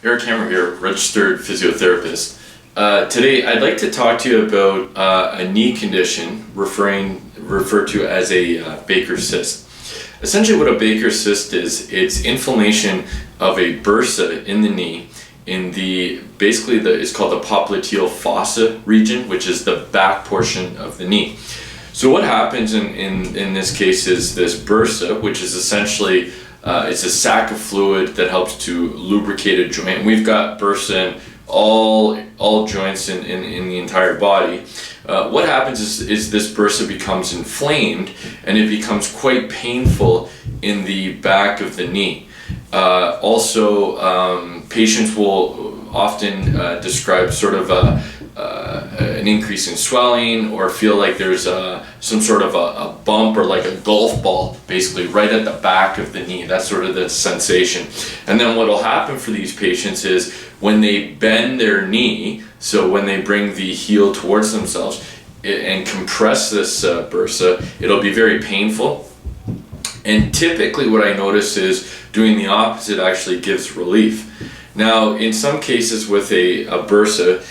Eric Hammer here, registered physiotherapist. Today I'd like to talk to you about a knee condition referred to as a Baker's cyst. Essentially what a Baker's cyst is, it's inflammation of a bursa in the knee in it's called the popliteal fossa region, which is the back portion of the knee. So what happens in this case is this bursa, which is essentially it's a sac of fluid that helps to lubricate a joint. And we've got bursa in all joints in the entire body. What happens is this bursa becomes inflamed and it becomes quite painful in the back of the knee. Patients will often describe sort of an increase in swelling, or feel like there's some sort of a bump or like a golf ball basically right at the back of the knee. That's sort of the sensation. And then what will happen for these patients is when they bend their knee, so when they bring the heel towards themselves and compress this bursa, it'll be very painful. And typically what I notice is doing the opposite actually gives relief. Now in some cases with a bursa,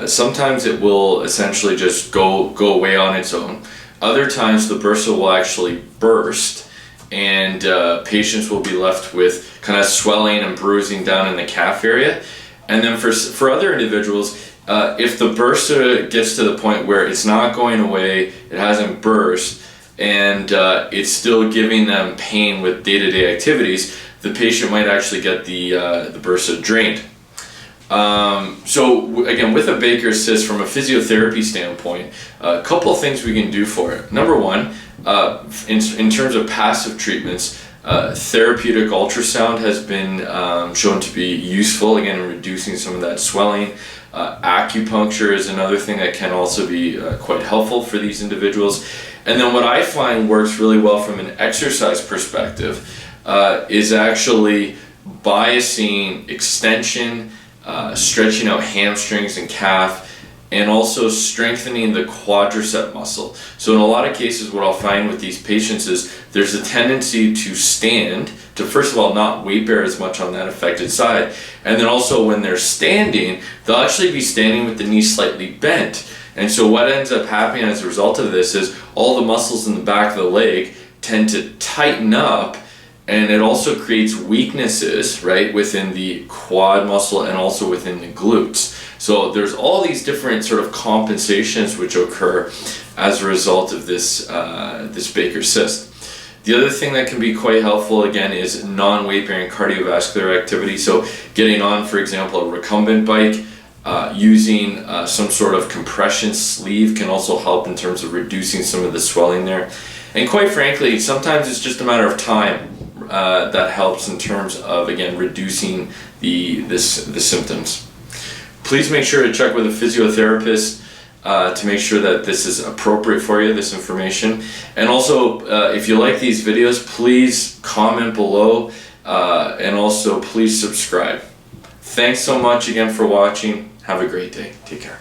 sometimes it will essentially just go away on its own. Other times the bursa will actually burst, and patients will be left with kind of swelling and bruising down in the calf area. And then for other individuals, if the bursa gets to the point where it's not going away, it hasn't burst, and it's still giving them pain with day-to-day activities, the patient might actually get the bursa drained. So again, with a Baker's cyst, from a physiotherapy standpoint, a couple of things we can do for it. Number one, in terms of passive treatments, therapeutic ultrasound has been shown to be useful, again, in reducing some of that swelling. Acupuncture is another thing that can also be quite helpful for these individuals. And then what I find works really well from an exercise perspective is actually biasing extension, stretching out hamstrings and calf, and also strengthening the quadricep muscle. So in a lot of cases what I'll find with these patients is there's a tendency to stand, to first of all not weight bear as much on that affected side, and then also when they're standing, they'll actually be standing with the knee slightly bent. And so what ends up happening as a result of this is all the muscles in the back of the leg tend to tighten up, and it also creates weaknesses, right, within the quad muscle and also within the glutes. So there's all these different sort of compensations which occur as a result of this Baker's cyst. The other thing that can be quite helpful, again, is non-weight bearing cardiovascular activity. So getting on, for example, a recumbent bike, using some sort of compression sleeve can also help in terms of reducing some of the swelling there. And quite frankly, sometimes it's just a matter of time that helps in terms of, again, reducing the symptoms. Please make sure to check with a physiotherapist to make sure that this is appropriate for you, this information. And also, if you like these videos, please comment below, and also please subscribe. Thanks so much again for watching. Have a great day. Take care.